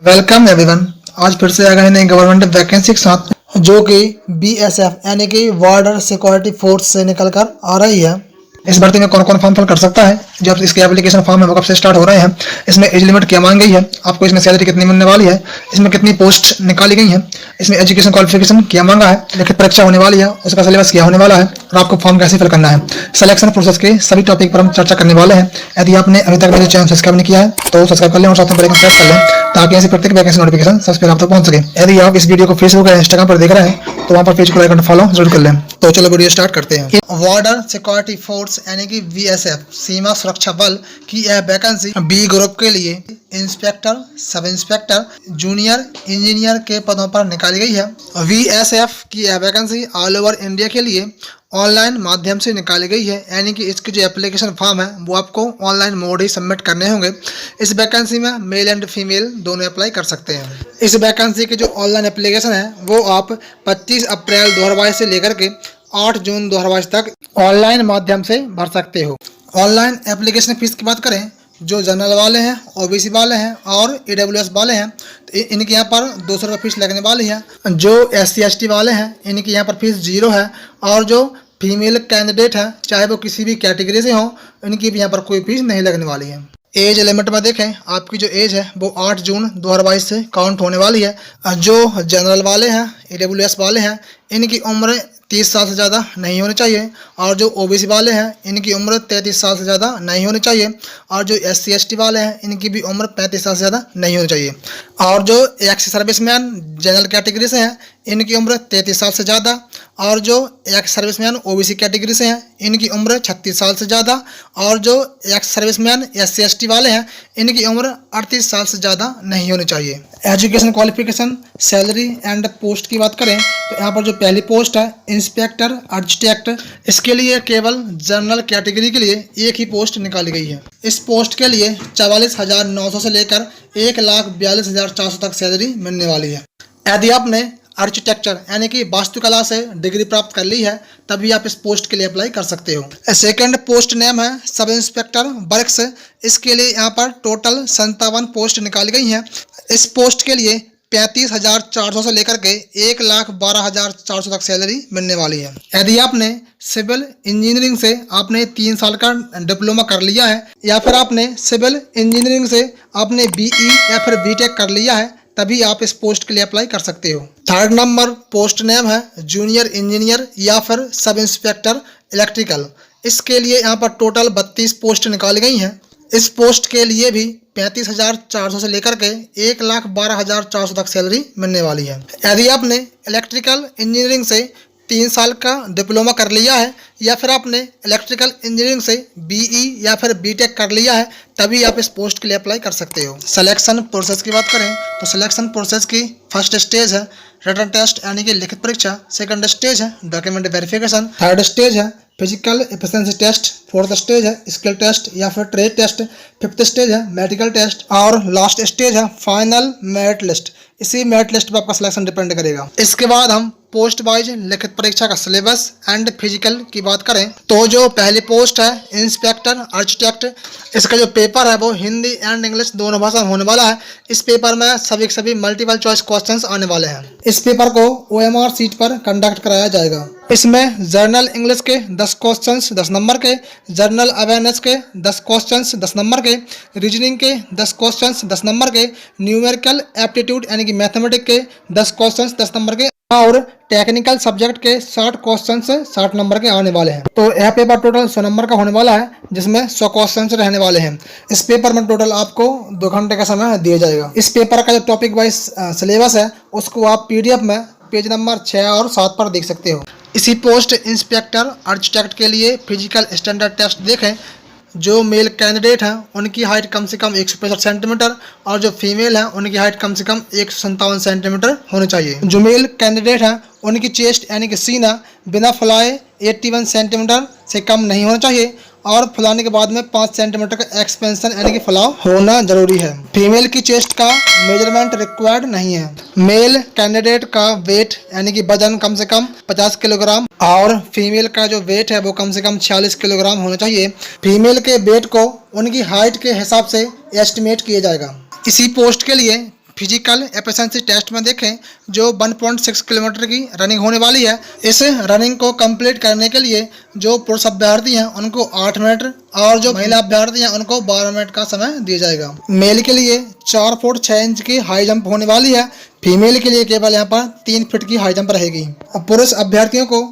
Welcome everyone. आज फिर से आ गए नई गवर्नमेंट वैकेंसी के साथ जो कि बीएसएफ यानी कि बॉर्डर सिक्योरिटी फोर्स से निकल कर आ रही है। इस भर्ती में कौन कौन फॉर्म फिल कर सकता है, जब इसके एप्लीकेशन फॉर्म है वो कब से स्टार्ट हो रहे हैं, इसमें एज लिमिट क्या मांगी गई है, आपको इसमें सैलरी कितनी मिलने वाली है, इसमें कितनी पोस्ट निकाली गई है, इसमें एजुकेशन क्वालिफिकेशन क्या मांगा है, लिखित परीक्षा होने वाली है, उसका सिलेबस क्या होने वाला है और आपको फॉर्म कैसे फिल करना है, सिलेक्शन प्रोसेस के सभी टॉपिक पर हम चर्चा करने वाले हैं। यदि आपने अभी तक मेरे चैनल सब्सक्राइब नहीं किया है तो सब्सक्राइब कर लें और साथ में बेल आइकन प्रेस कर लें ताकि ऐसी प्रत्येक वैकेंसी नोटिफिकेशन सबसे पहले आप तक पहुंच सके। यदि आप इस वीडियो को फेसबुक या इंस्टाग्राम पर देख रहे हैं तो वहां पर पेज को लाइक और फॉलो जरूर कर लें। तो चलो वीडियो स्टार्ट करते हैं। बॉर्डर सिक्योरिटी फोर्स यानी कि बीएसएफ सीमा सुरक्षा बल की यह वैकेंसी बी ग्रुप के लिए inspector, sub inspector, junior engineer के पदों पर निकाली गई है। बीएसएफ की यह वैकेंसी ऑल ओवर इंडिया के लिए ऑनलाइन माध्यम से निकाली गई है, यानी कि इसके जो एप्लीकेशन फॉर्म है वो आपको ऑनलाइन मोड ही सबमिट करने होंगे। इस वैकेंसी में मेल एंड फीमेल दोनों अप्लाई कर सकते हैं। इस वैकेंसी की जो ऑनलाइन एप्लीकेशन है वो आप 25 अप्रैल 2022 से लेकर के 8 जून 2022 तक ऑनलाइन माध्यम से भर सकते हो। ऑनलाइन एप्लीकेशन फीस की बात करें, जो जनरल वाले हैं, ओबीसी वाले हैं और ईडब्ल्यूएस वाले हैं तो इनके यहाँ पर 200 रुपये फीस लगने वाली है। जो एससी एसटी वाले हैं इनके यहाँ पर फीस 0 है और जो फीमेल कैंडिडेट है चाहे वो किसी भी कैटेगरी से हो इनकी भी यहाँ पर कोई फीस नहीं लगने वाली है। एज लिमिट में देखें, आपकी जो एज है वो 8 जून 2022 से काउंट होने वाली है। जो जनरल वाले हैं, ईडब्ल्यूएस वाले हैं, इनकी उम्र 30 साल से ज़्यादा नहीं होनी चाहिए और जो ओबीसी वाले हैं इनकी उम्र 33 साल से ज़्यादा नहीं होनी चाहिए और जो एससी एसटी वाले हैं इनकी भी उम्र 35 साल से ज़्यादा नहीं होनी चाहिए और जो एक्स सर्विसमैन जनरल कैटेगरी से हैं इनकी उम्र 33 साल से ज़्यादा और जो एक्स सर्विसमैन ओबीसी कैटेगरी से हैं इनकी उम्र 36 साल से ज़्यादा और जो एक्स सर्विसमैन एससी एसटी वाले हैं इनकी उम्र 38 साल से ज़्यादा नहीं होनी चाहिए। Education qualification, salary and post की बात करें तो यहाँ पर जो पहली पोस्ट है इंस्पेक्टर आर्किटेक्ट, इसके लिए केवल जनरल कैटेगरी के लिए एक ही पोस्ट निकाली गई है। इस पोस्ट के लिए 44,900 से लेकर 1,42,400 तक सैलरी मिलने वाली है। यदि आपने आर्किटेक्चर यानी कि वास्तुकला से डिग्री प्राप्त कर ली है तभी आप इस पोस्ट के लिए अप्लाई कर सकते हो। सेकंड पोस्ट नेम है सब इंस्पेक्टर वर्क्स, इसके लिए यहाँ पर टोटल 57 पोस्ट निकाली गई हैं। इस पोस्ट के लिए 35,400 से लेकर के 1,12,400 तक सैलरी मिलने वाली है। यदि आपने सिविल इंजीनियरिंग से आपने 3 साल का डिप्लोमा कर लिया है या फिर आपने सिविल इंजीनियरिंग से आपने बीई या फिर बीटेक कर लिया है तभी आप इस पोस्ट के लिए अप्लाई कर सकते हो। थर्ड नंबर पोस्ट नेम है जूनियर इंजीनियर या फिर सब इंस्पेक्टर इलेक्ट्रिकल, इसके लिए यहाँ पर टोटल 32 पोस्ट निकाली गई हैं। इस पोस्ट के लिए भी 35,400 से लेकर के 1,12,400 तक सैलरी मिलने वाली है। यदि आपने इलेक्ट्रिकल इंजीनियरिंग से 3 साल का डिप्लोमा कर लिया है या फिर आपने इलेक्ट्रिकल इंजीनियरिंग से बीई या फिर बीटेक कर लिया है तभी आप इस पोस्ट के लिए अप्लाई कर सकते हो। सिलेक्शन प्रोसेस की बात करें तो सिलेक्शन प्रोसेस की फर्स्ट स्टेज है रिटन टेस्ट यानी कि लिखित परीक्षा, सेकंड स्टेज है डॉक्यूमेंट वेरिफिकेशन, थर्ड स्टेज है physical efficiency test, fourth stage है स्किल टेस्ट या फिर ट्रेड टेस्ट, फिफ्थ स्टेज है मेडिकल टेस्ट और लास्ट स्टेज है फाइनल मेरिट लिस्ट। इसी मेरिट लिस्ट पर आपका सिलेक्शन डिपेंड करेगा। इसके बाद हम पोस्ट वाइज लिखित परीक्षा का सिलेबस एंड फिजिकल की बात करें तो जो पहली पोस्ट है इंस्पेक्टर आर्किटेक्ट, इसका जो पेपर है वो हिंदी एंड इंग्लिश दोनों भाषा में होने वाला है। इस पेपर में सभी मल्टीपल चॉइस क्वेश्चंस आने वाले हैं। इस पेपर को OMR सीट पर कंडक्ट कराया जाएगा। इसमें जर्नल इंग्लिश के 10 क्वेश्चंस 10 नंबर के, जर्नल अवेयरनेस के 10 क्वेश्चंस 10 नंबर के, रीजनिंग के 10 क्वेश्चंस 10 नंबर के, न्यूमेरिकल एप्टीट्यूड यानी कि मैथमेटिक्स के 10 क्वेश्चंस 10 नंबर के और टेक्निकल सब्जेक्ट के 60 क्वेश्चन से 60 नंबर के आने वाले हैं। तो यह पेपर टोटल 100 नंबर का होने वाला है जिसमें 100 क्वेश्चन रहने वाले हैं। इस पेपर में टोटल आपको 2 घंटे का समय दिया जाएगा। इस पेपर का जो टॉपिक वाइज सिलेबस है उसको आप PDF में पेज नंबर 6 और 7 पर देख सकते हो। इसी पोस्ट इंस्पेक्टर आर्किटेक्ट के लिए फिजिकल स्टैंडर्ड टेस्ट देखें, जो मेल कैंडिडेट हैं उनकी हाइट कम से कम 165 सेंटीमीटर और जो फीमेल हैं उनकी हाइट कम से कम 157 सेंटीमीटर होनी चाहिए। जो मेल कैंडिडेट हैं उनकी चेस्ट यानी कि सीना बिना फुलाए 81 सेंटीमीटर से कम नहीं होना चाहिए और फुलाने के बाद में 5 सेंटीमीटर का एक्सपेंशन यानी कि फुलाव होना जरूरी है। फीमेल की चेस्ट का मेजरमेंट रिक्वायर्ड नहीं है। मेल कैंडिडेट का वेट यानी कि वजन कम से कम 50 किलोग्राम और फीमेल का जो वेट है वो कम से कम 46 किलोग्राम होना चाहिए। फीमेल के वेट को उनकी हाइट के हिसाब से एस्टिमेट किया जाएगा। इसी पोस्ट के लिए फिजिकल एफिशिएंसी टेस्ट में देखें जो 1.6 किलोमीटर की रनिंग होने वाली है, इस रनिंग को कंप्लीट करने के लिए जो पुरुष अभ्यर्थी हैं उनको 8 मिनट और जो महिला अभ्यर्थी हैं उनको 12 मिनट का समय दिया जाएगा। मेल के लिए 4 फुट 6 इंच की हाई जंप होने वाली है, फीमेल के लिए केवल यहाँ पर 3 फीट की हाई जंप रहेगी। पुरुष अभ्यर्थियों को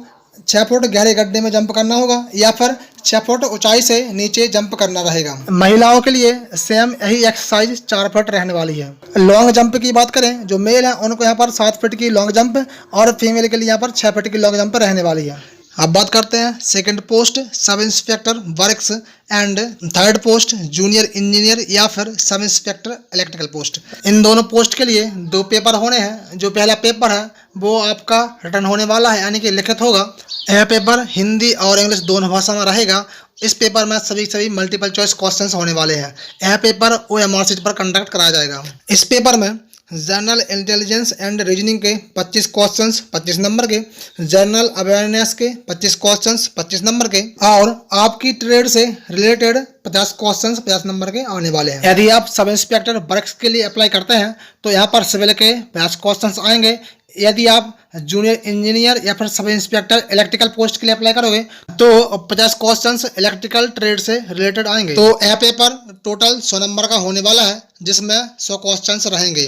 6 फुट गहरे गड्ढे में जंप करना होगा या फिर 6 फुट ऊंचाई से नीचे जंप करना रहेगा। महिलाओं के लिए सेम यही एक्सरसाइज 4 फुट रहने वाली है। लॉन्ग जंप की बात करें, जो मेल है उनको यहाँ पर 7 फीट की लॉन्ग जंप और फीमेल के लिए यहाँ पर 6 फीट की लॉन्ग जंप रहने वाली है। अब बात करते हैं second post sub inspector works and third post junior engineer या फिर सब इंस्पेक्टर इलेक्ट्रिकल पोस्ट। इन दोनों पोस्ट के लिए 2 पेपर होने हैं। जो पहला पेपर है वो आपका रिटर्न होने वाला है, यानी कि लिखित होगा। यह पेपर हिंदी और इंग्लिश दोनों भाषा में रहेगा। इस पेपर में सभी मल्टीपल चॉइस क्वेश्चंस होने वाले हैं। यह पेपर OMR शीट पर कंडक्ट कराया जाएगा। इस पेपर में जनरल इंटेलिजेंस एंड रीजनिंग के 25 क्वेश्चंस 25 नंबर के, जनरल अवेयरनेस के 25 क्वेश्चंस 25 नंबर के और आपकी ट्रेड से रिलेटेड 50 क्वेश्चंस 50 नंबर के आने वाले हैं। यदि आप सब इंस्पेक्टर वर्क्स के लिए अप्लाई करते हैं तो यहाँ पर सिविल के 50 क्वेश्चंस आएंगे। यदि आप जूनियर इंजीनियर या फिर सब इंस्पेक्टर इलेक्ट्रिकल पोस्ट के लिए अप्लाई करोगे तो 50 क्वेश्चंस इलेक्ट्रिकल ट्रेड से रिलेटेड आएंगे। तो यह पेपर टोटल 100 नंबर का होने वाला है, जिसमें 100 क्वेश्चंस रहेंगे।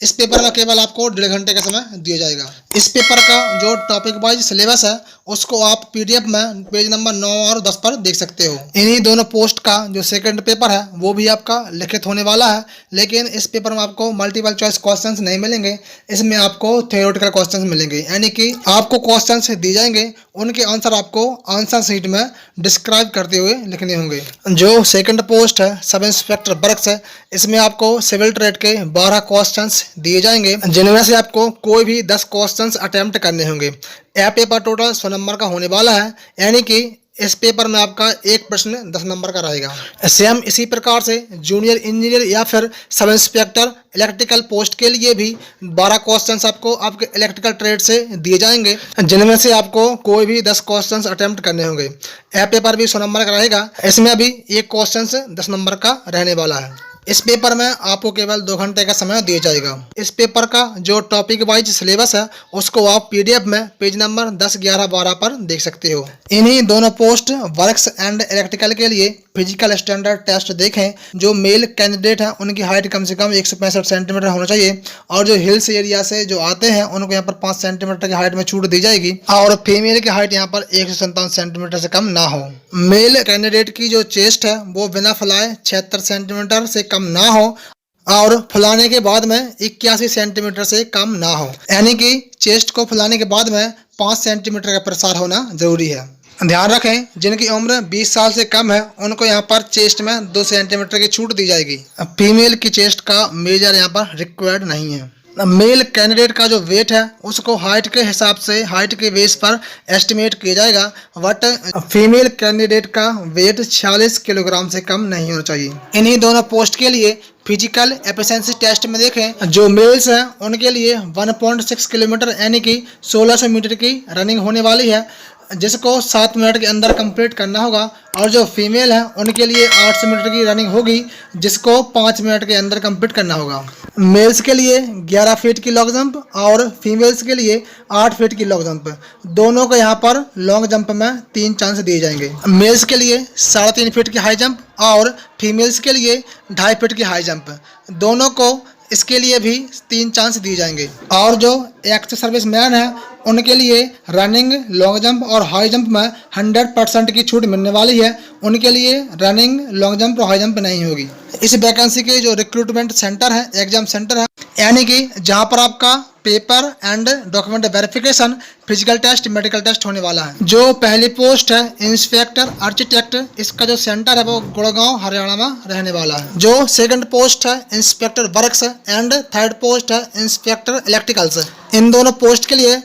इस पेपर में केवल आपको 1.5 घंटे का समय दिया जाएगा। इस पेपर का जो टॉपिक वाइज सिलेबस है उसको आप PDF में पेज नंबर 9 और 10 पर देख सकते हो। इन्हीं दोनों पोस्ट का जो सेकंड पेपर है वो भी आपका लिखित होने वाला है, लेकिन इस पेपर में आपको मल्टीपल चॉइस क्वेश्चंस नहीं मिलेंगे। इसमें आपको थ्योरेटिकल क्वेश्चंस मिलेंगे, यानी कि आपको क्वेश्चंस दिए जाएंगे, उनके आंसर आपको आंसर शीट में डिस्क्राइब करते हुए लिखने होंगे। जो सेकंड पोस्ट है सब इंस्पेक्टर वर्क्स है, इसमें आपको सिविल ट्रेड के 12 क्वेश्चंस दिए जाएंगे, जिनमें से आपको कोई भी 10 क्वेश्चंस अटेम्प्ट करने होंगे। यह पेपर टोटल 100 नंबर का होने वाला है, यानी कि इस पेपर में आपका एक प्रश्न 10 नंबर का रहेगा। सेम इसी प्रकार से जूनियर इंजीनियर या फिर सब इंस्पेक्टर इलेक्ट्रिकल पोस्ट के लिए भी 12 क्वेश्चंस आपको आपके इलेक्ट्रिकल ट्रेड से दिए जाएंगे, जिनमें से आपको कोई भी 10 क्वेश्चंस अटेम्प्ट करने होंगे। यह पेपर भी 100 नंबर का रहेगा। इसमें भी एक क्वेश्चन 10 नंबर का रहने वाला है। इस पेपर में आपको केवल 2 घंटे का समय दिया जाएगा। इस पेपर का जो टॉपिक वाइज सिलेबस है उसको आप PDF में पेज नंबर 10, 11, 12 पर देख सकते हो। इन्हीं दोनों पोस्ट वर्क्स एंड इलेक्ट्रिकल के लिए फिजिकल स्टैंडर्ड टेस्ट देखें। जो मेल कैंडिडेट हैं उनकी हाइट कम से कम 165 सेंटीमीटर होना चाहिए और जो हिल्स एरिया से जो आते हैं उनको यहाँ पर 5 सेंटीमीटर की हाइट में छूट दी जाएगी और फीमेल की हाइट यहाँ पर 157 सेंटीमीटर से कम ना हो। मेल कैंडिडेट की जो चेस्ट है वो बिना फुलाए 76 सेंटीमीटर से कम ना हो और फुलाने के बाद में 81 सेंटीमीटर से कम ना हो, यानी कि चेस्ट को फुलाने के बाद में 5 सेंटीमीटर का प्रसार होना जरूरी है। ध्यान रखें, जिनकी उम्र 20 साल से कम है उनको यहाँ पर चेस्ट में 2 सेंटीमीटर की छूट दी जाएगी। फीमेल की चेस्ट का मेजर यहाँ पर रिक्वायर्ड नहीं है। मेल कैंडिडेट का जो वेट है उसको हाइट के हिसाब से हाइट के बेस पर एस्टिमेट किया जाएगा, बट फीमेल कैंडिडेट का वेट 46 किलोग्राम से कम नहीं होना चाहिए। इन्हीं दोनों पोस्ट के लिए फिजिकल एफिशिएंसी टेस्ट में देखें, जो मेल्स हैं उनके लिए 1.6 किलोमीटर यानी कि 1600 मीटर की रनिंग होने वाली है, जिसको 7 मिनट के अंदर कंप्लीट करना होगा और जो फीमेल है उनके लिए 800 मीटर की रनिंग होगी, जिसको 5 मिनट के अंदर कंप्लीट करना होगा। मेल्स के लिए 11 फीट की लॉन्ग जंप और फीमेल्स के लिए 8 फीट की लॉन्ग जंप, दोनों को यहाँ पर लॉन्ग जंप में 3 चांस दिए जाएंगे। मेल्स के लिए 3.5 फीट की हाई जंप और फीमेल्स के लिए 2.5 फीट की हाई जंप, दोनों को इसके लिए भी 3 चांस दिए जाएंगे। और जो एक्स सर्विस मैन है उनके लिए रनिंग, लॉन्ग जंप और हाई जंप में 100% की छूट मिलने वाली है। उनके लिए रनिंग, लॉन्ग जंप और हाई जंप नहीं होगी। इस वैकेंसी के जो रिक्रूटमेंट सेंटर है, एग्जाम सेंटर है, यानी कि जहां पर आपका paper and document verification, physical test, medical test होने वाला है। जो पहली पोस्ट है इंस्पेक्टर आर्किटेक्ट, इसका जो सेंटर है वो गुड़गांव हरियाणा में रहने वाला है। जो सेकंड पोस्ट है inspector works and third post है इंस्पेक्टर इलेक्ट्रिकल्स, इन दोनों पोस्ट के लिए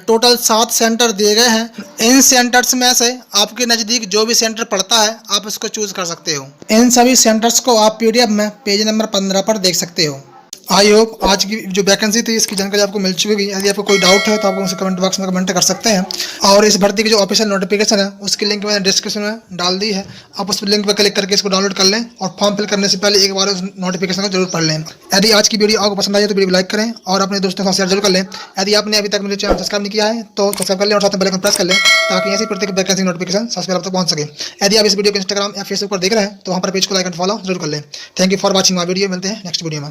टोटल 7 सेंटर दिए गए हैं। इन सेंटर्स में से आपके नज़दीक जो भी सेंटर पड़ता है आप इसको चूज कर सकते हो। इन सभी सेंटर्स को आप PDF में पेज नंबर 15 पर देख सकते हो। आई होप आज की जो वैकेंसी थी इसकी जानकारी आपको मिल चुकी है। यदि आपको कोई डाउट है तो आप मुझसे कमेंट बॉक्स में कमेंट कर सकते हैं। और इस भर्ती की जो ऑफिशियल नोटिफिकेशन है उसकी लिंक मैंने डिस्क्रिप्शन में डाल दी है। आप उस लिंक पर क्लिक करके इसको डाउनलोड कर लें और फॉर्म फिल करने से पहले एक बार उस नोटिफिकेशन को जरूर पढ़ लें। यदि आज की वीडियो आपको पसंद आई तो वीडियो को लाइक करें और अपने दोस्तों के साथ शेयर जरूर कर लें। यदि आपने अभी तक मेरे चैनल सब्सक्राइब नहीं किया है तो सब्सक्राइब कर लें और साथ में बेल आइकन प्रेस कर लें ताकि ऐसी प्रत्येक वैकेंसी नोटिफिकेशन सबसे पहले आप तक पहुंच सके। यदि आप इस वीडियो को इंस्टाग्राम या फेसबुक पर देख रहे हैं तो वहाँ पर पेज को लाइक एंड फॉलो जरूर कर लें। Thank you for watching my video. मिलते हैं नेक्स्ट वीडियो में।